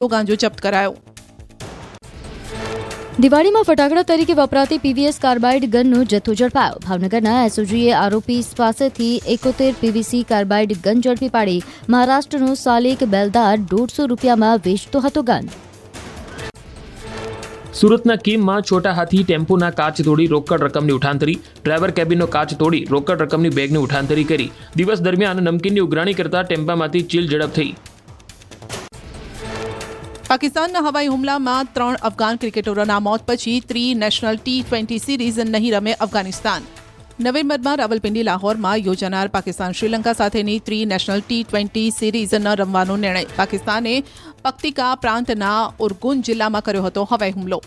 ગાંજો જપ્ત કરાયો. દિવાળીમાં ફટાકડા તરીકે વપરાતી પીવીએસ કાર્બાઇડ ગનનો જથ્થો ઝડપાયો. ભાવનગરના એસઓજીએ આરોપી પાસેથી 71 પીવીસી કાર્બાઇડ ગન ઝડપી પાડી. મહારાષ્ટ્રનો સાલિક બેલદાર 150 રૂપિયામાં વેચતો હતો ગન. સુરતના કીમમાં છોટા હાથી ટેમ્પોના કાચ તોડી રોકડ રકમની ઉઠાંતરી. ડ્રાઈવર કેબિનનો કાચ તોડી રોકડ રકમની બેગની ઉઠાંતરી કરી. દિવસ દરમિયાન નમકીનની ઉઘરાણી કરતા ટેમ્પામાંથી ચીલ ઝડપ થઈ. પાકિસ્તાનના હવાઈ હુમલામાં 3 અફઘાન ક્રિકેટરોના મોત પછી ત્રિનેશનલ T20 સિરીઝ નહીં રમે અફઘાનિસ્તાન. નવેમ્બરમાં રાવલપિંડી લાહોરમાં યોજાનાર પાકિસ્તાન શ્રીલંકા સાથેની ત્રિનેશનલ T20 સિરીઝ ન રમવાનો નિર્ણય. પાકિસ્તાને પક્તિકા પ્રાંતના ઉરગુન જિલ્લામાં કર્યો હતો હવાઈ હુમલો.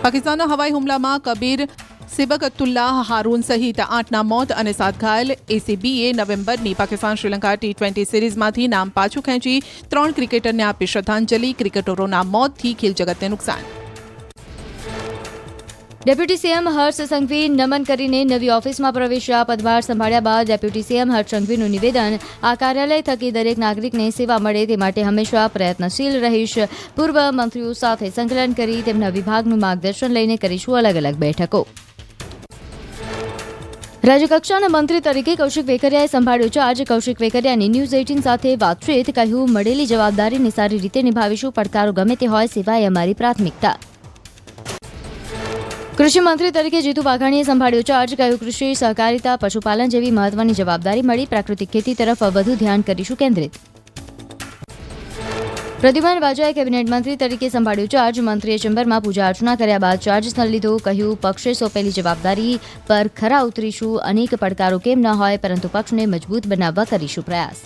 પાકિસ્તાનના હવાઈ હુમલામાં કબીર સિબકતુલ્લાહ હારૂન સહિત 8ના મોત અને 7 ઘાયલ. એસીબીએ નવેમ્બરની પાકિસ્તાન શ્રીલંકા T20 સિરીઝમાંથી નામ પાછું ખેંચી 3 ક્રિકેટરને આપી શ્રદ્ધાંજલિ. ક્રિકેટરોના મોતથી ખેલ જગતને નુકસાન. ડેપ્યુટી સીએમ હર્ષ સંઘવી નમન કરીને નવી ઓફિસમાં પ્રવેશ્યા. પદભાર સંભાળ્યા બાદ ડેપ્યુટી સીએમ હર્ષ સંઘવીનું નિવેદન: આ કાર્યાલય થકી દરેક નાગરિકને સેવા મળે તે માટે હંમેશા પ્રયત્નશીલ રહીશ. પૂર્વ મંત્રીઓ સાથે સંકલન કરી તેમના વિભાગનું માર્ગદર્શન લઈને કરીશું અલગ અલગ બેઠકો. રાજ્યકક્ષાના મંત્રી તરીકે કૌશિક વેકરિયાએ સંભાળ્યો ચાર્જ. કૌશિક વેકરિયાની ન્યૂઝ 18 સાથે વાતચીત. કહ્યું, મળેલી જવાબદારીને સારી રીતે નિભાવીશું. પડકારો ગમે તે હોય, સેવા એ અમારી પ્રાથમિકતા. કૃષિ મંત્રી તરીકે જીતુ વાઘાણીએ સંભાળ્યો ચાર્જ. કહ્યું, કૃષિ સહકારિતા પશુપાલન જેવી મહત્વની જવાબદારી મળી. પ્રાકૃતિક ખેતી તરફ વધુ ધ્યાન કરીશું કેન્દ્રિત. પ્રદ્યુમન વાજાએ કેબિનેટ મંત્રી તરીકે સંભાળ્યો ચાર્જ. મંત્રીએ ચેમ્બરમાં પૂજા અર્ચના કર્યા બાદ ચાર્જ લીધો. કહ્યું, પક્ષે સોંપેલી જવાબદારી પર ખરા ઉતરીશું. અનેક પડકારો કેમ ન હોય, પરંતુ પક્ષને મજબૂત બનાવવા કરીશું પ્રયાસ.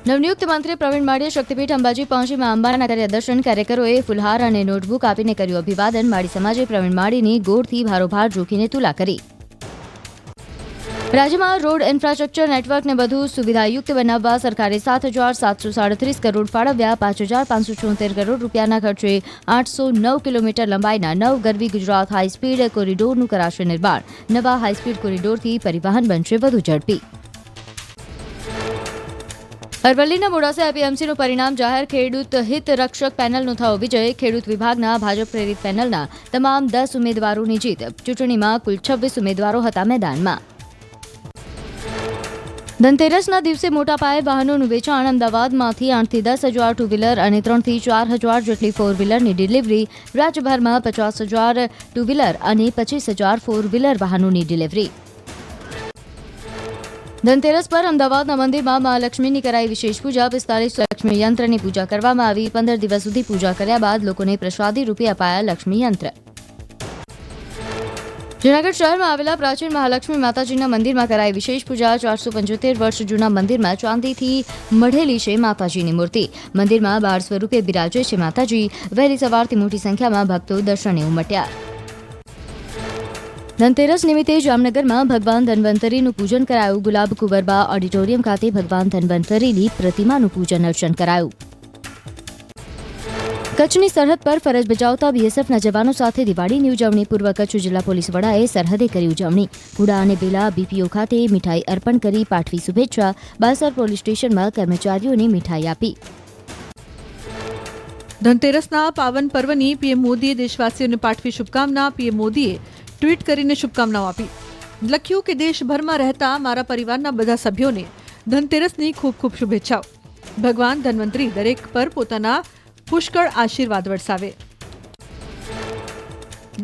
નવનિયુક્ત મંત્રી પ્રવીણ માળીએ શક્તિપીઠ અંબાજી પહોંચી મા અંબાના કર્યા દર્શન. કાર્યકરોએ ફુલહાર અને નોટબુક આપીને કર્યું અભિવાદન. માળી સમાજે પ્રવીણ માળીની ગોળથી ભારોભાર જોખીને તુલા કરી. રાજ્યમાં રોડ ઇન્ફ્રાસ્ટ્રક્ચર નેટવર્કને વધુ સુવિધાયુક્ત બનાવવા સરકારે 7,737 કરોડ ફાળવ્યા. 5,574 કરોડ રૂપિયાના ખર્ચે 809 કિલોમીટર લંબાઈના 9 ગરવી ગુજરાત હાઈસ્પીડ કોરિડોરનું કરાશે નિર્માણ. નવા હાઈસ્પીડ કોરિડોરથી પરિવહન બનશે વધુ ઝડપી. અરવલ્લીના મોડાસા એપીએમસીનું પરિણામ જાહેર. ખેડૂત હિત રક્ષક પેનલનો થયો વિજય. ખેડૂત વિભાગના ભાજપ પ્રેરિત પેનલના તમામ 10 ઉમેદવારોની જીત. ચૂંટણીમાં કુલ 26 ઉમેદવારો હતા મેદાનમાં. ધનતેરસના દિવસે મોટા પાયે વાહનોનું વેચાણ. અમદાવાદમાંથી 8 થી 10 હજાર ટુ વ્હીલર અને 3 થી 4 હજાર જેટલી ફોર વ્હીલરની ડિલિવરી. રાજ્યભરમાં 50,000 ટુ વ્હીલર અને 25,000 ફોર વ્હીલર વાહનોની ડિલિવરી. ધનતેરસ પર અમદાવાદના મંદિરમાં મહાલક્ષ્મીની કરાઈ વિશેષ પૂજા. 45 લક્ષ્મી યંત્રની પૂજા કરવામાં આવી. 15 દિવસ સુધી પૂજા કર્યા બાદ લોકોને પ્રસાદી રૂપે અપાયા લક્ષ્મી યંત્ર. જૂનાગઢ શહેરમાં આવેલા પ્રાચીન મહાલક્ષ્મી માતાજીના મંદિરમાં કરાઈ વિશેષ પૂજા. 475 વર્ષ જૂના મંદિરમાં ચાંદીથી મઢેલી છે માતાજીની મૂર્તિ. મંદિરમાં બાળ સ્વરૂપે બિરાજે છે માતાજી. વહેલી સવારથી મોટી સંખ્યામાં ભક્તો દર્શને ઉમટ્યા. ધનતેરસ નિમિત્તે જામનગરમાં ભગવાન ધન્વંતરીનું પૂજન કરાયું. ગુલાબ કુંવરબા ઓડિટોરિયમ ખાતે ભગવાન ધન્વંતરીની પ્રતિમાનું પૂજન અર્ચન કરાયું. કચ્છની સરહદ પર ફરજ બજાવતા બીએસએફના જવાનો સાથે દિવાળીની ઉજવણી. પૂર્વ કચ્છ જિલ્લા પોલીસ વડાએ સરહદે કરી ઉજવણી. કુડા અને બેલા બીપીઓ ખાતે મીઠાઈ અર્પણ કરી પાઠવી શુભેચ્છા. બાસર પોલીસ સ્ટેશનમાં કર્મચારીઓને મીઠાઈ આપી. ધનતેરસના પાવન પર્વની પીએમ મોદીએ દેશવાસીઓને પાઠવી શુભકામના. પીએમ મોદીએ ટ્વીટ કરીને શુભકામનાઓ આપી. લખ્યું કે દેશભરમાં રહેતા મારા પરિવારના બધા સભ્યોને ધનતેરસની ખૂબ ખૂબ શુભેચ્છાઓ. ભગવાન ધન્વંતરી દરેક પર પોતાના પુષ્કળ આશીર્વાદ વરસાવે.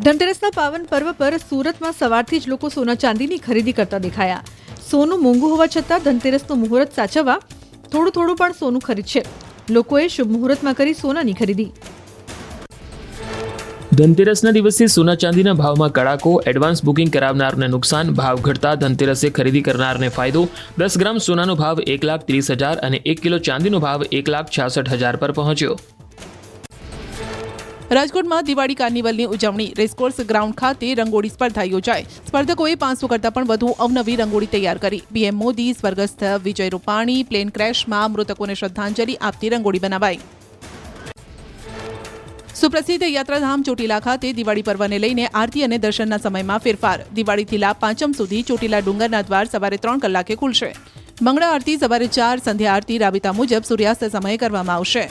ધનતેરસના પાવન પર્વ પર સુરતમાં સવારથી જ લોકો સોના ચાંદીની ખરીદી કરતા દેખાયા. સોનું મોંઘું હોવા છતાં ધનતેરસનું મુહૂર્ત સાચવવા થોડું પણ સોનું ખરીદશે. લોકોએ શુભ મુહૂર્તમાં કરી સોનાની ખરીદી. ધનતેરસના દિવસે સોના ચાંદીના ભાવમાં કડાકો. એડવાન્સ બુકિંગ કરાવનારને નુકસાન. ભાવ ઘટતા ધનતેરસે ખરીદી કરનારને ફાયદો. 10 ગ્રામ સોનાનો ભાવ 1,30,000 અને 1 કિલો ચાંદીનો ભાવ 1,66,000 પર પહોંચ્યો. રાજકોટમાં દિવાળી કાર્નિવલની ઉજવણી. રેસકોર્સ ગ્રાઉન્ડ ખાતે રંગોળી સ્પર્ધા યોજાઈ. સ્પર્ધકોએ 500 કરતાં પણ વધુ અવનવી રંગોળી તૈયાર કરી. પીએમ મોદી સ્વર્ગસ્થ વિજય રૂપાણી પ્લેન ક્રેશમાં મૃતકોને શ્રદ્ધાંજલિ આપતી રંગોળી બનાવાઈ. સુપ્રસિદ્ધ યાત્રાધામ ચોટીલા ખાતે દિવાળી પર્વને લઈને આરતી અને દર્શનના સમયમાં ફેરફાર. દિવાળીથી લાભ પાંચમ સુધી ચોટીલા ડુંગરના દ્વાર સવારે 3 કલાકે ખુલશે. મંગળા આરતી સવારે 4, સંધ્યા આરતી રાબેતા મુજબ સૂર્યાસ્ત સમયે કરવામાં આવશે.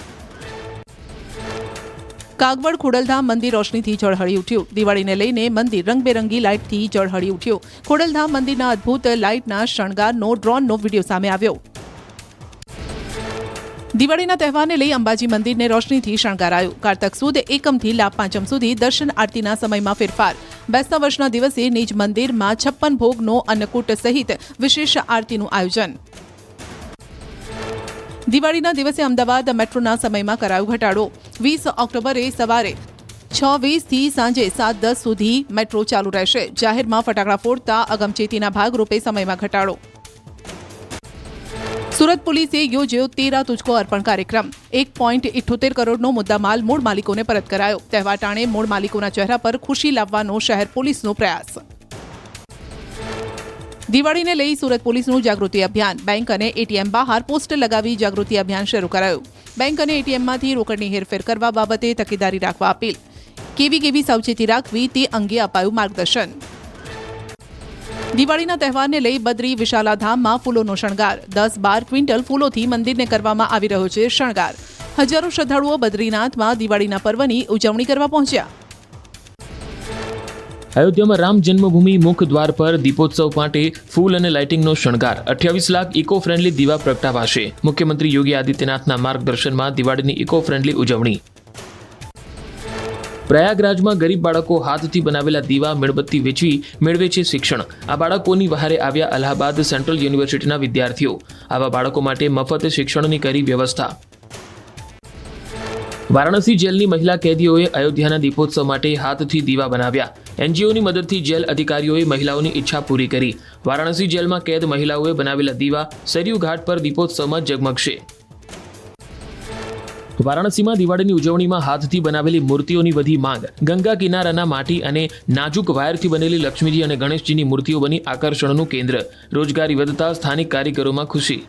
કાગવડ ખોડલધામ મંદિર રોશનીથી ઝળહળી ઉઠ્યું. દિવાળીને લઈને મંદિર રંગબેરંગી લાઇટથી ઝળહળી ઉઠ્યું. ખોડલધામ મંદિરના અદ્ભુત લાઇટના શણગારનો ડ્રોનનો વિડીયો સામે આવ્યો. દિવાળીના તહેવારને લઈ અંબાજી મંદિરને રોશનીથી શણગારાયું. કારતક સુદ એકમથી લાભ પાંચમ સુધી દર્શન આરતીના સમયમાં ફેરફાર. બેસતા વર્ષના દિવસે નિજ મંદિરમાં 56 ભોગનો અન્નકૂટ સહિત વિશેષ આરતીનું આયોજન. દિવાળીના દિવસે અમદાવાદ મેટ્રોના સમયમાં કરાયો ઘટાડો. 20 ઓક્ટોબરે સવારે 6:20 થી સાંજે 7:10 સુધી મેટ્રો ચાલુ રહેશે. જાહેરમાં ફટાકડા ફોડતા અગમચેતીના ભાગરૂપે સમયમાં ઘટાડો. સુરત પોલીસે યોજ્યો 13 તુજકો અર્પણ કાર્યક્રમ. 1.78 કરોડનો મુદ્દામાલ મૂળ માલિકોને પરત કરાયો. તહેવાર ટાણે મૂળ માલિકોના ચહેરા પર ખુશી લાવવાનો શહેર પોલીસનો પ્રયાસ. દિવાળીને લઈ સુરત પોલીસનું જાગૃતિ અભિયાન. બેંક અને એટીએમ બહાર પોસ્ટર લગાવી જાગૃતિ અભિયાન શરૂ કરાયું. બેંક અને એટીએમમાંથી રોકડની હેરફેર કરવા બાબતે તકેદારી રાખવા અપીલ. કેવી સાવચેતી રાખવી તે અંગે અપાયું માર્ગદર્શન. દિવાળીના તહેવારને લઈ બદ્રી વિશાલા ધામમાં ફૂલોનો શણગાર. 10-12 ક્વિન્ટલ ફૂલોથી મંદિરને કરવામાં આવી રહ્યો છે શણગાર. હજારો શ્રદ્ધાળુઓ બદ્રીનાથમાં દિવાળીના પર્વની ઉજવણી કરવા પહોંચ્યા. અયોધ્યામાં રામ જન્મભૂમિ મુખ દ્વાર પર દીપોત્સવ માટે ફૂલ અને લાઇટિંગનો શણગાર. 28 લાખ ઇકો ફ્રેન્ડલી દીવા પ્રગટાવાશે. મુખ્યમંત્રી યોગી આદિત્યનાથના માર્ગદર્શનમાં દિવાળીની ઇકો ફ્રેન્ડલી ઉજવણી. પ્રયાગરાજમાં ગરીબ બાળકો હાથથી બનાવેલા દીવા મીણબત્તી વેચી મેળવે છે શિક્ષણ. આ બાળકોની વહારે આવ્યા અલ્હાબાદ સેન્ટ્રલ યુનિવર્સિટીના વિદ્યાર્થીઓ. આવા બાળકો માટે મફત શિક્ષણની કરી વ્યવસ્થા. વારાણસી જેલની મહિલા કેદીઓએ અયોધ્યાના દીપોત્સવ માટે હાથથી દીવા બનાવ્યા. એનજીઓની મદદથી જેલ અધિકારીઓએ મહિલાઓની ઈચ્છા પૂરી કરી. વારાણસી જેલમાં કેદ મહિલાઓએ બનાવેલા દીવા સરયુ ઘાટ પર દીપોત્સવમાં ઝગમગશે. વારાણસીમાં દિવાળીની ઉજવણીમાં હાથથી બનાવેલી મૂર્તિઓની વધી માંગ. ગંગા કિનારાના માટી અને નાજુક વાયરથી બનેલી લક્ષ્મીજી અને ગણેશજીની મૂર્તિઓ બની આકર્ષણનું કેન્દ્ર. રોજગારી વધતા સ્થાનિક કારીગરોમાં ખુશી.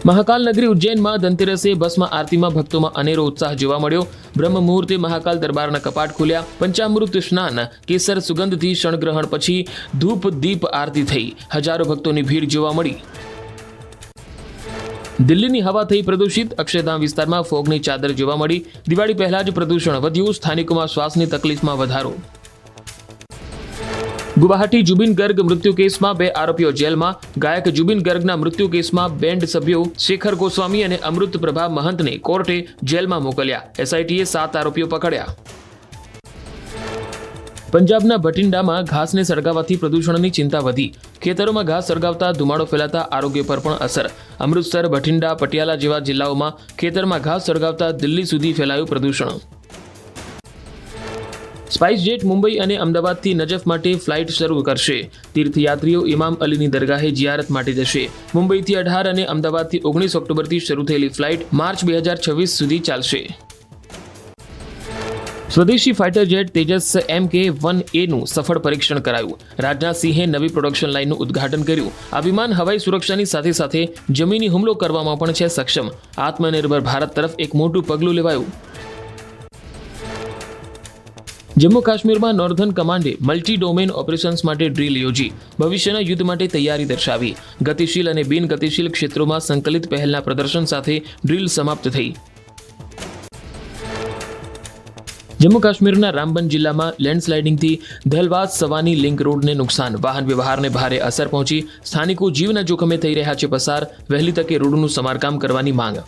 મહાકાલ નગરી ઉજ્જૈનમાં ધનતેરસે ભસ્મ આરતીમાં ભક્તોમાં અનેરો ઉત્સાહ જોવા મળ્યો. બ્રહ્મ મુહૂર્તે મહાકાલ દરબારના કપાટ ખુલ્યા. પંચામૃત સ્નાન, કેસર સુગંધથી શણગ્રહણ પછી ધૂપ દીપ આરતી થઈ. હજારો ભક્તોની ભીડ જોવા મળી. દિલ્હીની હવા થઈ પ્રદૂષિત. અક્ષરધામ વિસ્તારમાં ફોગની ચાદર જોવા મળી. દિવાળી પહેલા જ પ્રદૂષણ વધ્યું. સ્થાનિકોમાં શ્વાસની તકલીફમાં વધારો. ગુવાહાટી જુબિન ગર્ગ મૃત્યુ કેસમાં 2 આરોપીઓ જેલમાં. ગાયક જુબિન ગર્ગના મૃત્યુ કેસમાં બેન્ડ સભ્યો શેખર ગોસ્વામી અને અમૃત પ્રભા મહંતને કોર્ટે જેલમાં મોકલ્યા. એસઆઈટીએ 7 આરોપીઓ પકડ્યા. પંજાબના ભટિંડામાં ઘાસને સળગાવવાથી પ્રદૂષણની ચિંતા વધી. ખેતરોમાં ઘાસ સળગાવતા ધુમાડો ફેલાતા આરોગ્ય પર પણ અસર. અમૃતસર, ભટિંડા, પટિયાલા જેવા જિલ્લાઓમાં ખેતરમાં ઘાસ સળગાવતા દિલ્હી સુધી ફેલાયું પ્રદૂષણ. સ્પાઇસ જેટ મુંબઈ અને અમદાવાદથી નજફ માટે ફ્લાઇટ શરૂ કરશે. તીર્થયાત્રીઓ ઇમામ અલીની દરગાહે જિયારત માટે જશે. મુંબઈથી 18 અને અમદાવાદથી 19 ઓક્ટોબરથી શરૂ થયેલી ફ્લાઇટ માર્ચ 2026 સુધી ચાલશે. સ્વદેશી ફાઇટર જેટ તેજસ MK-1A નું સફળ પરીક્ષણ કરાયું. રાજનાથસિંહે નવી પ્રોડક્શન લાઇનનું ઉદ્ઘાટન કર્યું. આ વિમાન હવાઈ સુરક્ષાની સાથે સાથે જમીની હુમલો કરવામાં પણ છે સક્ષમ. આત્મનિર્ભર ભારત તરફ એક મોટું પગલું લેવાયું. જમ્મુ કાશ્મીરમાં નોર્ધન કમાન્ડે મલ્ટી ડોમેન ઓપરેશન્સ માટે ડ્રીલ યોજી. ભવિષ્યના યુદ્ધ માટે તૈયારી દર્શાવી. ગતિશીલ અને બિન ગતિશીલ ક્ષેત્રોમાં સંકલિત પહેલના પ્રદર્શન સાથે ડ્રીલ સમાપ્ત થઈ. જમ્મુ કાશ્મીરના રામબન જિલ્લામાં લેન્ડસ્લાઇડિંગથી ધલવાસ સવાની લિંક રોડને નુકસાન. વાહન વ્યવહારને ભારે અસર પહોંચી. સ્થાનિકો જીવના જોખમે થઈ રહ્યા છે પસાર. વહેલી તકે રોડનું સમારકામ કરવાની માંગ.